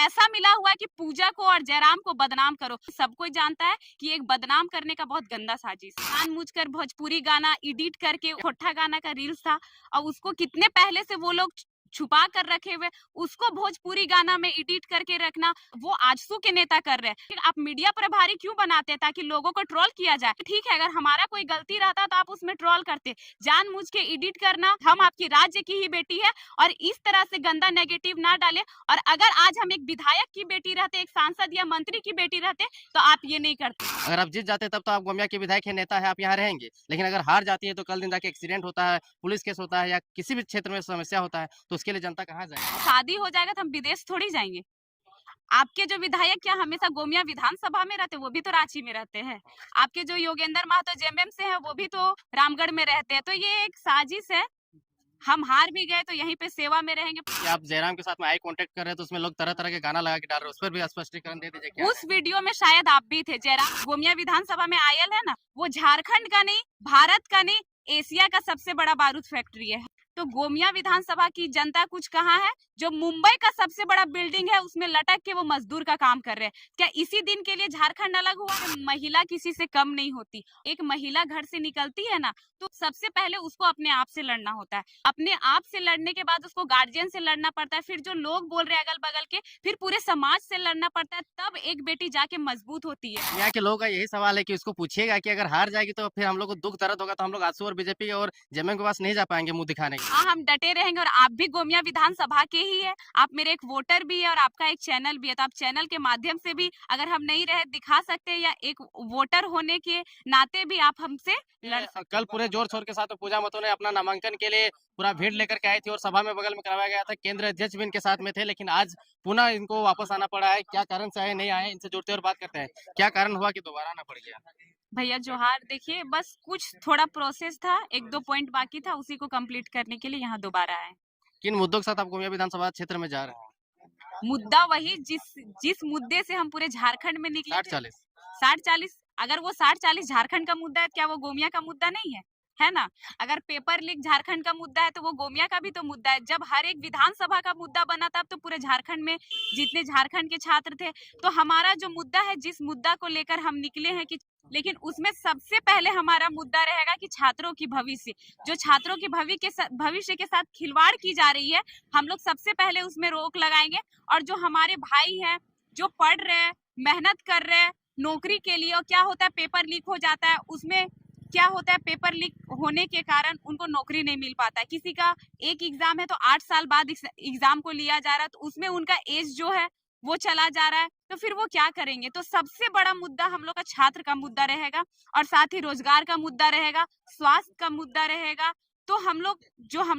ऐसा मिला हुआ है कि पूजा को और जयराम को बदनाम करो। सब कोई जानता है कि एक बदनाम करने का बहुत गंदा साजिश है। जानबूझकर भोजपुरी गाना एडिट करके खोटा गाना का रील्स था और उसको कितने पहले से वो लोग छुपा कर रखे हुए, उसको भोजपुरी गाना में एडिट करके रखना वो आजसू के नेता कर रहे हैं। आप मीडिया प्रभारी क्यों बनाते हैं ताकि लोगों को ट्रोल किया जाए? ठीक है, अगर हमारा कोई गलती रहता तो आप उसमें ट्रोल करते। जानबूझ के एडिट करना, हम आपकी राज्य की ही बेटी है और इस तरह से गंदा नेगेटिव ना डाले। और अगर आज हम एक विधायक की बेटी रहते, एक सांसद या मंत्री की बेटी रहते तो आप ये नहीं करते। अगर आप जीत जाते तब तो आप गोमिया के विधायक है, नेता है, आप यहाँ रहेंगे। लेकिन अगर हार जाती है तो कल दिन जाके एक्सीडेंट होता है, पुलिस केस होता है या किसी भी क्षेत्र में समस्या होता है तो उसके लिए जनता कहाँ जाए? शादी हो जाएगा तो हम विदेश थोड़ी जाएंगे। आपके जो विधायक क्या हमेशा गोमिया विधानसभा में रहते, वो भी तो रांची में रहते हैं। आपके जो योगेंद्र महतो जेएमएम से हैं, वो भी तो रामगढ़ में रहते हैं। तो ये एक साजिश है। हम हार भी गए तो यहीं पे सेवा में रहेंगे। कि आप जयराम के साथ में आई कांटेक्ट कर रहे हैं तो उसमें लोग तरह तरह के गाना लगा के डाल रहे हैं, उस पर भी स्पष्टीकरण दे दीजिए क्या उस वीडियो में शायद आप भी थे। जयराम गोमिया विधानसभा में आयल है ना, वो झारखंड का नहीं, भारत का नहीं, एशिया का सबसे बड़ा बारूद फैक्ट्री है। तो गोमिया विधानसभा की जनता कुछ कहाँ है? जो मुंबई का सबसे बड़ा बिल्डिंग है उसमें लटक के वो मजदूर का काम कर रहे हैं। क्या इसी दिन के लिए झारखंड अलग हुआ? महिला किसी से कम नहीं होती। एक महिला घर से निकलती है ना, तो सबसे पहले उसको अपने आप से लड़ना होता है। अपने आप से लड़ने के बाद उसको गार्जियन से लड़ना पड़ता है, फिर जो लोग बोल रहे हैं अगल बगल के, फिर पूरे समाज से लड़ना पड़ता है, तब एक बेटी जाके मजबूत होती है। यहाँ के लोगों का यही सवाल है कि उसको पूछिएगा कि अगर हार जाएगी तो फिर हम लोग को दुख दर्द होगा, तो हम लोग आजसू और बीजेपी और जेएमएम के पास नहीं जा पाएंगे मुंह दिखाने के। हाँ, हम डटे रहेंगे और आप भी गोमिया विधानसभा के ही है। आप मेरे एक वोटर भी है और आपका एक चैनल भी है, तो आप चैनल के माध्यम से भी अगर हम नहीं रहे दिखा सकते हैं, या एक वोटर होने के नाते भी आप हमसे लड़ सकते। कल पूरे जोर शोर के साथ पूजा महतो ने अपना नामांकन के लिए पूरा भीड़ लेकर के आई थी और सभा में बगल में करवाया गया था। केंद्रीय अध्यक्ष भी इनके साथ में थे, लेकिन आज पुनः इनको वापस आना पड़ा है। क्या कारण से आए नहीं आए, इनसे जुड़ते और बात करते हैं। क्या कारण हुआ कि दोबारा आना पड़ गया? भैया जोहार, देखिए बस कुछ थोड़ा प्रोसेस था, एक दो पॉइंट बाकी था, उसी को कंप्लीट करने के लिए यहाँ दोबारा आए। किन मुद्दों के साथ आप गोमिया विधानसभा क्षेत्र में जा रहे हैं? मुद्दा वही जिस जिस मुद्दे से हम पूरे झारखंड में निकले साठ थे। चालीस 60-40, अगर वो 60-40 झारखंड का मुद्दा है, क्या वो गोमिया का मुद्दा नहीं है ना? अगर पेपर लीक झारखंड का मुद्दा है तो वो गोमिया का भी तो मुद्दा है। जब हर एक विधानसभा का मुद्दा बना तब तो पूरे झारखंड में जितने झारखंड के छात्र थे, तो हमारा जो मुद्दा है, जिस मुद्दा को लेकर हम निकले हैं कि, लेकिन उसमें सबसे पहले हमारा मुद्दा रहेगा कि छात्रों की भविष्य, जो छात्रों की भविष्य के साथ खिलवाड़ की जा रही है, हम लोग सबसे पहले उसमें रोक लगाएंगे। और जो हमारे भाई हैं, जो पढ़ रहे हैं, मेहनत कर रहे हैं नौकरी के लिए, और क्या होता है पेपर लीक हो जाता है, उसमें क्या होता है पेपर लीक होने के कारण उनको नौकरी नहीं मिल पाता है। किसी का एक एग्जाम है तो 8 साल बाद एग्जाम को लिया जा रहा है, तो उसमें उनका एज जो है वो चला जा रहा है, तो फिर वो क्या करेंगे? तो सबसे बड़ा मुद्दा हम लोग का छात्र का मुद्दा रहेगा, और साथ ही रोजगार का मुद्दा रहेगा, स्वास्थ्य का मुद्दा रहेगा। तो हम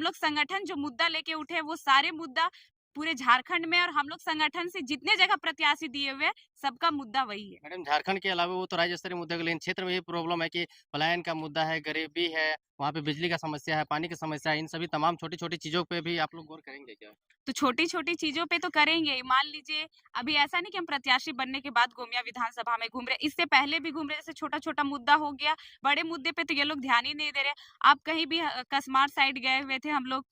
लोग संगठन जो मुद्दा लेके उठे, वो सारे मुद्दा पूरे झारखंड में, और हम लोग संगठन से जितने जगह प्रत्याशी दिए हुए, सबका मुद्दा वही है। मैडम, झारखंड के अलावा वो तो राज्य स्तरीय मुद्दे के लिए क्षेत्र में ये प्रॉब्लम है कि पलायन का मुद्दा है, गरीबी है, वहाँ पे बिजली का समस्या है, पानी की समस्या है। इन सभी तमाम छोटी छोटी चीजों पे भी आप लोग गौर करेंगे क्या? तो छोटी छोटी चीजों पे तो करेंगे। मान लीजिए, अभी ऐसा नहीं कि हम प्रत्याशी बनने के बाद गोमिया विधानसभा में घूम रहे, इससे पहले भी घूम रहे। जैसे छोटा छोटा मुद्दा हो गया, बड़े मुद्दे पे तो ये लोग ध्यान ही नहीं दे रहे। आप कहीं भी कसमार साइड गए हुए थे हम लोग,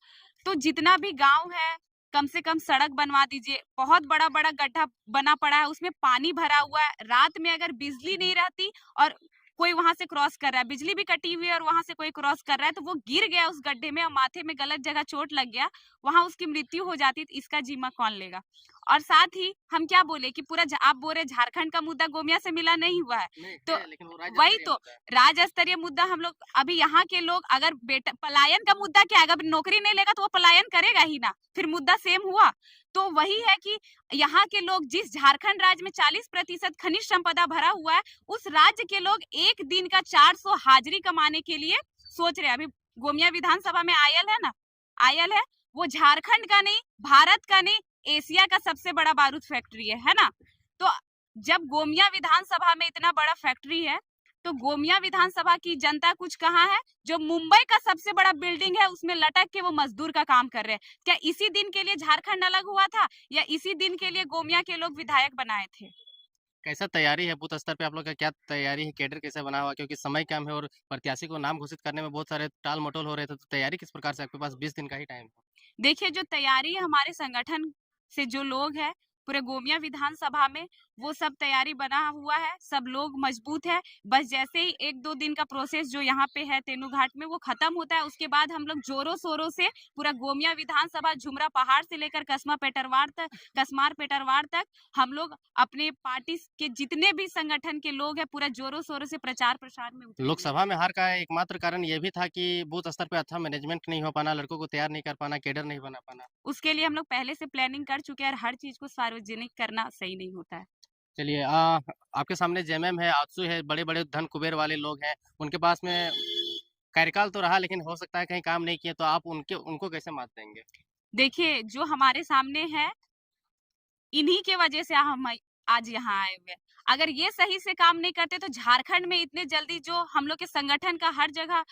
तो जितना भी गांव है, कम से कम सड़क बनवा दीजिए। बहुत बड़ा बड़ा गड्ढा बना पड़ा है, उसमें पानी भरा हुआ है। रात में अगर बिजली नहीं रहती और कोई वहां से क्रॉस कर रहा है, बिजली भी कटी हुई है और वहां से कोई क्रॉस कर रहा है, तो वो गिर गया उस गड्ढे में और माथे में गलत जगह चोट लग गया, वहां उसकी मृत्यु हो जाती, तो इसका जिम्मा कौन लेगा? और साथ ही हम क्या बोले कि पूरा आप बोल रहे झारखंड का मुद्दा गोमिया से मिला नहीं हुआ है, नहीं तो है, लेकिन वो राज्य वही स्तरीय तो मुद्दा है। राज्य स्तरीय मुद्दा हम लोग, अभी यहाँ के लोग अगर बेटा पलायन का मुद्दा क्या है, अगर नौकरी नहीं लेगा तो वो पलायन करेगा ही ना, फिर मुद्दा सेम हुआ। तो वही है कि यहाँ के लोग, जिस झारखंड राज्य में 40% खनिज संपदा भरा हुआ है, उस राज्य के लोग एक दिन का 400 हाजिरी कमाने के लिए सोच रहे हैं। अभी गोमिया विधानसभा में आयल है ना, आयल है, वो झारखंड का नहीं, भारत का नहीं, एशिया का सबसे बड़ा बारूद फैक्ट्री है ना? तो जब गोमिया विधानसभा में इतना बड़ा फैक्ट्री है, तो गोमिया विधानसभा की जनता कुछ कहाँ है? जो मुंबई का सबसे बड़ा बिल्डिंग है उसमें लटक के वो मजदूर का काम कर रहे हैं। क्या इसी दिन के लिए झारखंड अलग हुआ था, या इसी दिन के लिए गोमिया के लोग विधायक बनाए थे? कैसा तैयारी है बूथ स्तर पे, आप लोग का क्या तैयारी है, कैडर कैसे बना हुआ? क्योंकि समय कम है और प्रत्याशी को नाम घोषित करने में बहुत सारे टाल मटोल हो रहे थे, तो तैयारी किस प्रकार से? आपके पास 20 दिन का ही टाइम है। देखिए, जो तैयारी है हमारे संगठन से जो लोग हैं, पूरे गोमिया विधानसभा में वो सब तैयारी बना हुआ है, सब लोग मजबूत है। बस जैसे ही 1-2 दिन का प्रोसेस जो यहाँ पे है तेनूघाट में वो खत्म होता है, उसके बाद हम लोग जोरों शोरों से पूरा गोमिया विधानसभा झुमरा पहाड़ से लेकर कसमार पेटरवार तक हम लोग अपने पार्टी के जितने भी संगठन के लोग हैं पूरा जोरों शोरों से प्रचार प्रसार में उतरे हुए हैं। लोकसभा में हार का एकमात्र कारण ये भी था कि बूथ स्तर पे अच्छा मैनेजमेंट नहीं हो पाना, लड़कों को तैयार नहीं कर पाना, कैडर नहीं बना पाना। उसके लिए हम लोग पहले से प्लानिंग कर चुके हैं और हर चीज को सार्वजनिक करना सही नहीं होता है। चलिए आपके सामने जेएमएम है, आजसू है, बड़े-बड़े धन कुबेर वाले लोग हैं, उनके पास में कार्यकाल तो रहा लेकिन हो सकता है कहीं काम नहीं किए, तो आप उनको कैसे मात देंगे? देखिए जो हमारे सामने है इन्हीं के वजह से हम आज यहाँ आए हुए हैं। अगर ये सही से काम नहीं करते तो झारखंड में इतने जल्दी जो हम लोग के संगठन का हर जगह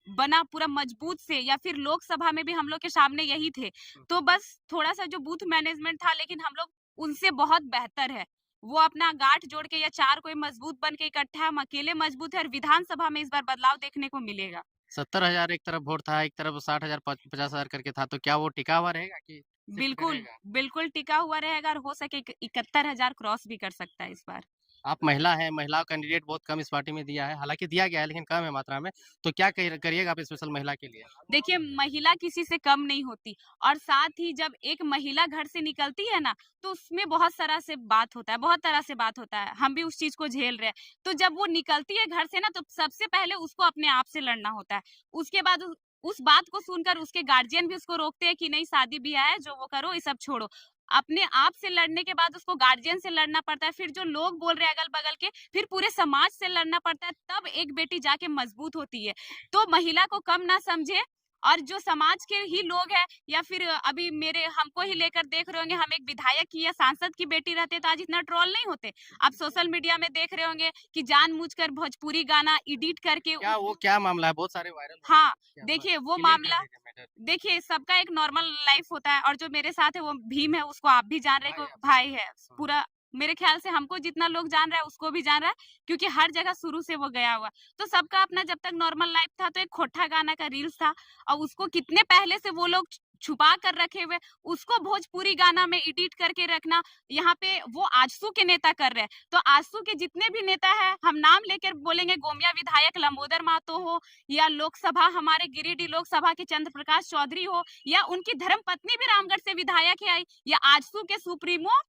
बना पूरा मजबूत से या फिर लोकसभा में भी हम लोग के सामने यही थे। तो बस थोड़ा सा जो बूथ मैनेजमेंट था लेकिन हम लोग उनसे बहुत बेहतर है। वो अपना गांठ जोड़ के या चार कोई मजबूत बन के इकट्ठा है, हम अकेले मजबूत है और विधानसभा में इस बार बदलाव देखने को मिलेगा। 70,000 एक तरफ वोट था, एक तरफ 60,000 50,000 करके था, तो क्या वो टिका हुआ रहेगा कि शिफ्ट बिल्कुल, करेगा? बिल्कुल टिका हुआ रहेगा और हो सके 71,000 क्रॉस भी कर सकता है इस बार। आप महिला हैं, महिला कैंडिडेट बहुत कम इस पार्टी में दिया है, हालाँकि दिया गया है लेकिन कम है मात्रा में, तो क्या करिएगा आप स्पेशल महिला के लिए? देखिए महिला किसी से कम नहीं होती और साथ ही जब एक महिला घर से निकलती है ना तो उसमें बहुत सारा से बात होता है, बहुत तरह से बात होता है, हम भी उस चीज को झेल रहे हैं। तो जब वो निकलती है घर से ना तो सबसे पहले उसको अपने आप से लड़ना होता है। उसके बाद उस बात को सुनकर उसके गार्जियन भी उसको रोकते हैं कि नहीं शादी ब्याह है जो वो करो ये सब छोड़ो। अपने आप से लड़ने के बाद उसको गार्जियन से लड़ना पड़ता है, फिर जो लोग बोल रहे हैं अगल बगल के, फिर पूरे समाज से लड़ना पड़ता है, तब एक बेटी जाके मजबूत होती है। तो महिला को कम ना समझे और जो समाज के ही लोग हैं या फिर अभी मेरे हमको ही लेकर देख रहे होंगे, हम एक विधायक की या सांसद की बेटी रहते तो आज इतना ट्रोल नहीं होते। आप सोशल मीडिया में देख रहे होंगे कि जानबूझकर भोजपुरी गाना एडिट करके क्या मामला है? बहुत सारे वायरल हो रहे हाँ, हैं, क्या देखिए वो क्लियर कर मामला दीजिए मैटर। देखिए सबका एक नॉर्मल लाइफ होता है और जो मेरे साथ है वो भीम है, उसको आप भी जान रहे भाई हो, आपका। भाई है। हाँ। पूरा मेरे ख्याल से हमको जितना लोग जान रहा है उसको भी जान रहा है क्योंकि हर जगह शुरू से वो गया हुआ। तो सबका अपना जब तक नॉर्मल लाइफ था तो एक खोटा गाना का रील्स था और उसको कितने पहले से वो लोग छुपा कर रखे हुए, उसको भोजपुरी गाना में एडिट करके रखना। यहाँ पे वो आजसू के नेता कर रहे हैं, तो आजसू के जितने भी नेता है हम नाम लेकर बोलेंगे, गोमिया विधायक लंबोदर महतो हो या लोकसभा हमारे गिरिडीह लोकसभा के चंद्र प्रकाश चौधरी हो या उनकी धर्मपत्नी भी रामगढ़ से विधायक है आई या आजसू के सुप्रीमो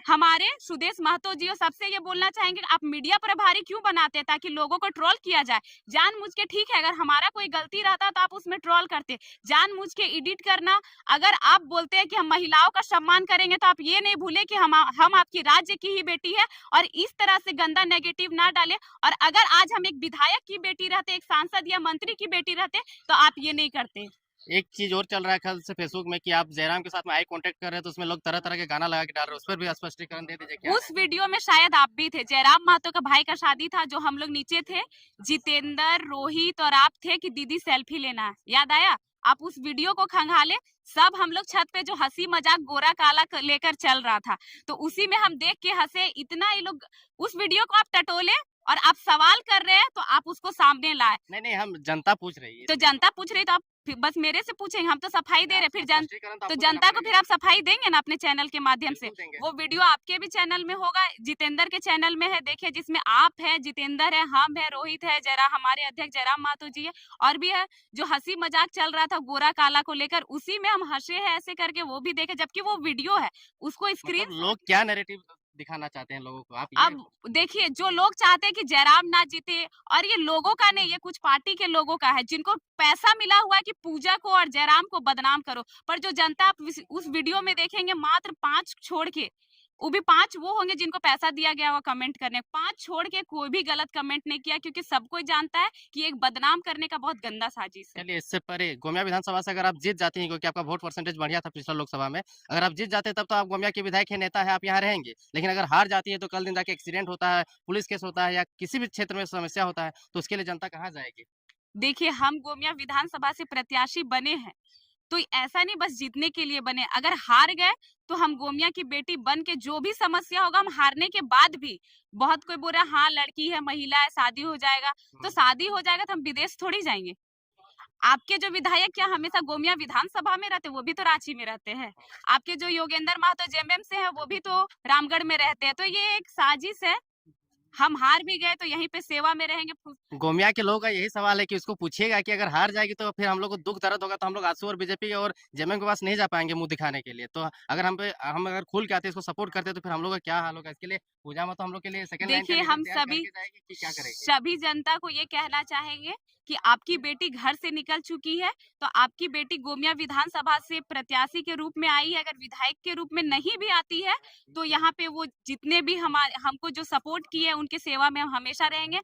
हमारे सुदेश महतो जी हो, सबसे ये बोलना चाहेंगे आप मीडिया प्रभारी क्यों बनाते हैं ताकि लोगों को ट्रोल किया जाए। जानबूझ के ठीक है, अगर हमारा कोई गलती रहता तो आप उसमें ट्रोल करते, जानबूझ के एडिट करना। अगर आप बोलते हैं कि हम महिलाओं का सम्मान करेंगे तो आप ये नहीं भूले कि हम आपकी राज्य की ही बेटी है और इस तरह से गंदा नेगेटिव ना डाले। और अगर आज हम एक विधायक की बेटी रहते, एक सांसद या मंत्री की बेटी रहते तो आप ये नहीं करते। एक चीज और चल रहा है कल से फेसबुक में कि आप जयराम के साथ में आई कांटेक्ट कर रहे हैं, तो उसमें लोग तरह-तरह के गाना लगा के डाल रहे हैं, उस पर भी स्पष्टीकरण दे दीजिए क्या उस है? वीडियो में शायद आप भी थे, जयराम महतो का भाई का शादी था जो हम लोग नीचे थे, जितेंद्र, रोहित और आप थे कि दीदी सेल्फी लेना है, याद आया? आप उस वीडियो को खंगाले, सब हम लोग छत पे जो हंसी मजाक गोरा काला लेकर चल रहा था, तो उसी में हम देख के हंसे। इतना ये लोग उस वीडियो को आप टटोले और आप सवाल कर रहे हैं तो आप उसको सामने लाए। नहीं, हम जनता पूछ रही है। तो जनता पूछ रही तो आप बस मेरे से पूछेंगे, हम तो सफाई दे रहे, फिर स्पष्टीकरण तो तो आपको देना जनता को फिर पड़ेगा। आप सफाई देंगे ना अपने चैनल के माध्यम से। बिल्कुल देंगे। वो वीडियो आपके भी चैनल में होगा, जितेंद्र के चैनल में है, देखिए जिसमें आप है, जितेंद्र है, हम है, रोहित है, जरा हमारे अध्यक्ष जयराम महतो जी है और भी है। जो हंसी मजाक चल रहा था गोरा काला को लेकर, उसी में हम हंसे हैं ऐसे करके, वो भी देखे, जबकि वो वीडियो है उसको स्क्रीन मतलब लोग क्या नैरेटिव दिखाना चाहते हैं लोगों को, आप ये अब देखिए जो लोग चाहते हैं कि जयराम ना जीते, और ये लोगों का नहीं, ये कुछ पार्टी के लोगों का है जिनको पैसा मिला हुआ है कि पूजा को और जयराम को बदनाम करो। पर जो जनता आप उस वीडियो में देखेंगे, मात्र 5 छोड़ के, वो भी 5 वो होंगे जिनको पैसा दिया गया वो कमेंट करने, 5 छोड़ के कोई भी गलत कमेंट नहीं किया क्योंकि सब कोई जानता है कि एक बदनाम करने का बहुत गंदा साजिश है। चलिए इससे परे गोमिया विधानसभा से अगर आप जीत जाती हैं, क्योंकि आपका वोट परसेंटेज बढ़िया था पिछला लोकसभा में, अगर आप जीत जाते तब तो आप गोमिया के विधायक है, नेता है, आप यहाँ रहेंगे। लेकिन अगर हार जाती है तो कल दिन जाके एक्सीडेंट होता है, पुलिस केस होता है या किसी भी क्षेत्र में समस्या होता है, तो उसके लिए जनता कहाँ जाएगी? देखिए हम गोमिया विधानसभा से प्रत्याशी बने हैं तो ऐसा नहीं बस जीतने के लिए बने, अगर हार गए तो हम गोमिया की बेटी बन के जो भी समस्या होगा, हम हारने के बाद भी, बहुत कोई बोल रहा है हाँ लड़की है, महिला है, शादी हो जाएगा, तो शादी हो जाएगा तो हम विदेश थोड़ी जाएंगे। आपके जो विधायक क्या हमेशा गोमिया विधानसभा में रहते, वो भी तो रांची में रहते हैं। आपके जो योगेंद्र महतो जेएमएम से है, वो भी तो रामगढ़ में रहते हैं। तो ये एक साजिश है। हम हार भी गए तो यहीं पे सेवा में रहेंगे। गोमिया के लोगों का यही सवाल है कि उसको पूछिएगा कि अगर हार जाएगी तो फिर हम लोग को दुख दर्द होगा, तो हम लोग आजसू और बीजेपी और जेएमएम के पास नहीं जा पाएंगे मुंह दिखाने के लिए। तो अगर हम अगर खुल के आते इसको सपोर्ट करते तो फिर हम लोग का क्या हाल होगा। इसके लिए पूजा में तो हम लोग के लिए सेकंड लाइन का देखिए, लीडर हम तैयार करके जाएगी कि क्या करेगी। सभी जनता को ये कहना चाहेंगे कि आपकी बेटी घर से निकल चुकी है, तो आपकी बेटी गोमिया विधानसभा से प्रत्याशी के रूप में आई है। अगर विधायक के रूप में नहीं भी आती है तो यहाँ पे वो जितने भी हमको जो सपोर्ट किए हैं, उनके सेवा में हम हमेशा रहेंगे।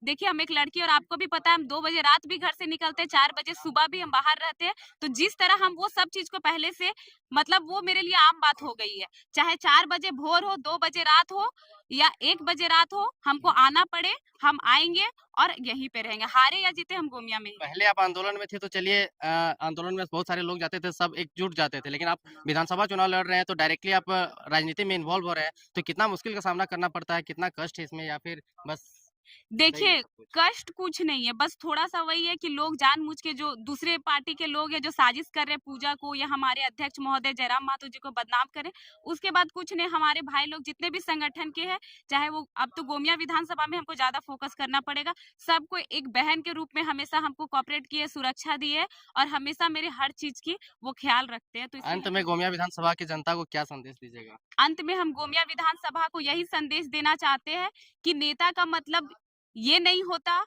देखिए, हम एक लड़की, और आपको भी पता है, हम 2 बजे रात भी घर से निकलते हैं, 4 बजे सुबह भी हम बाहर रहते हैं। तो जिस तरह हम वो सब चीज को पहले से, मतलब वो मेरे लिए आम बात हो गई है। चाहे 4 बजे भोर हो, 2 बजे रात हो या 1 बजे रात हो, हमको आना पड़े, हम आएंगे और यहीं पे रहेंगे। हारे या जीते, हम गोमिया में ही। पहले आप आंदोलन में थे तो चलिए, आंदोलन में बहुत सारे लोग जाते थे, सब एकजुट जाते थे, लेकिन आप विधानसभा चुनाव लड़ रहे हैं तो डायरेक्टली आप राजनीति में इन्वॉल्व हो रहे हैं, तो कितना मुश्किल का सामना करना पड़ता है, कितना कष्ट है इसमें, या फिर बस सही है देखिए, सब कुछ। कष्ट कुछ नहीं है, बस थोड़ा-सा वही है कि लोग जानबूझ के, जो दूसरे पार्टी के लोग हैं, जो साजिश कर रहे हैं पूजा को या हमारे अध्यक्ष महोदय जयराम महतो जी को बदनाम करें, उसके बाद कुछ नहीं। हमारे भाई लोग जितने भी संगठन के हैं, चाहे वो, अब तो गोमिया विधानसभा में हमको ज़्यादा फोकस करना पड़ेगा, सबको एक बहन के रूप में हमेशा हमको कोऑपरेट किए, सुरक्षा दी है और हमेशा मेरे हर चीज़ की वो ख्याल रखते हैं। तो अंत इसलिए में गोमिया विधानसभा की जनता को क्या संदेश दीजिएगा। अंत में हम गोमिया विधानसभा को यही संदेश देना चाहते हैं कि नेता का मतलब ये नहीं होता।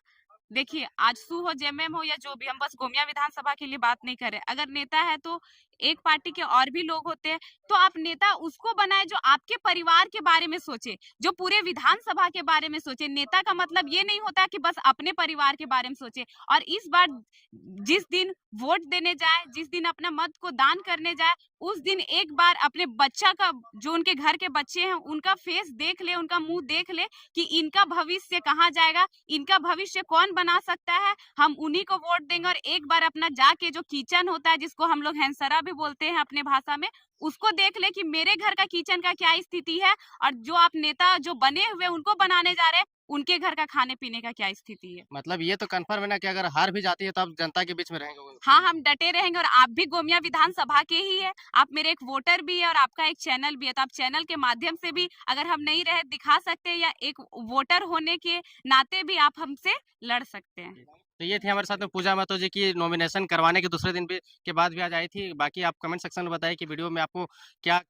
देखिए, आजसू हो, जेएमएम हो या जो भी, हम बस गोमिया विधानसभा के लिए बात नहीं कर रहे। अगर नेता है तो एक पार्टी के और भी लोग होते हैं, तो आप नेता उसको बनाए जो आपके परिवार के बारे में सोचे, जो पूरे विधानसभा के बारे में सोचे। नेता का मतलब ये नहीं होता कि बस अपने परिवार के बारे में सोचे। और इस बार जिस दिन वोट देने जाए, जिस दिन अपना मत को दान करने जाए, उस दिन एक बार अपने बच्चा का, जो उनके घर के बच्चे हैं, उनका फेस देख ले, उनका मुंह देख ले कि इनका भविष्य कहाँ जाएगा, इनका भविष्य कौन बना सकता है। हम उन्हीं को वोट देंगे। और एक बार अपना जाके, जो किचन होता है, जिसको हम लोग हैंसरा भी बोलते हैं अपने भाषा में, उसको देख ले कि मेरे घर का किचन का क्या स्थिति है, और जो आप नेता जो बने हुए उनको बनाने जा रहे हैं, उनके घर का खाने पीने का क्या स्थिति है। मतलब ये तो कंफर्म है ना कि अगर हार भी जाती है तो आप जनता के बीच में रहेंगे हाँ, हम डटे रहेंगे। और आप भी गोमिया विधानसभा के ही है, आप मेरे एक वोटर भी है और आपका एक चैनल भी है। तो आप चैनल के माध्यम से भी, अगर हम नहीं रहे, दिखा सकते हैं, या एक वोटर होने के नाते भी आप हमसे लड़ सकते हैं। तो ये थी हमारे साथ में पूजा महतो जी की नॉमिनेशन करवाने के दूसरे दिन भी के बाद भी आज आई थी। बाकी आप कमेंट सेक्शन में बताइए कि वीडियो में आपको क्या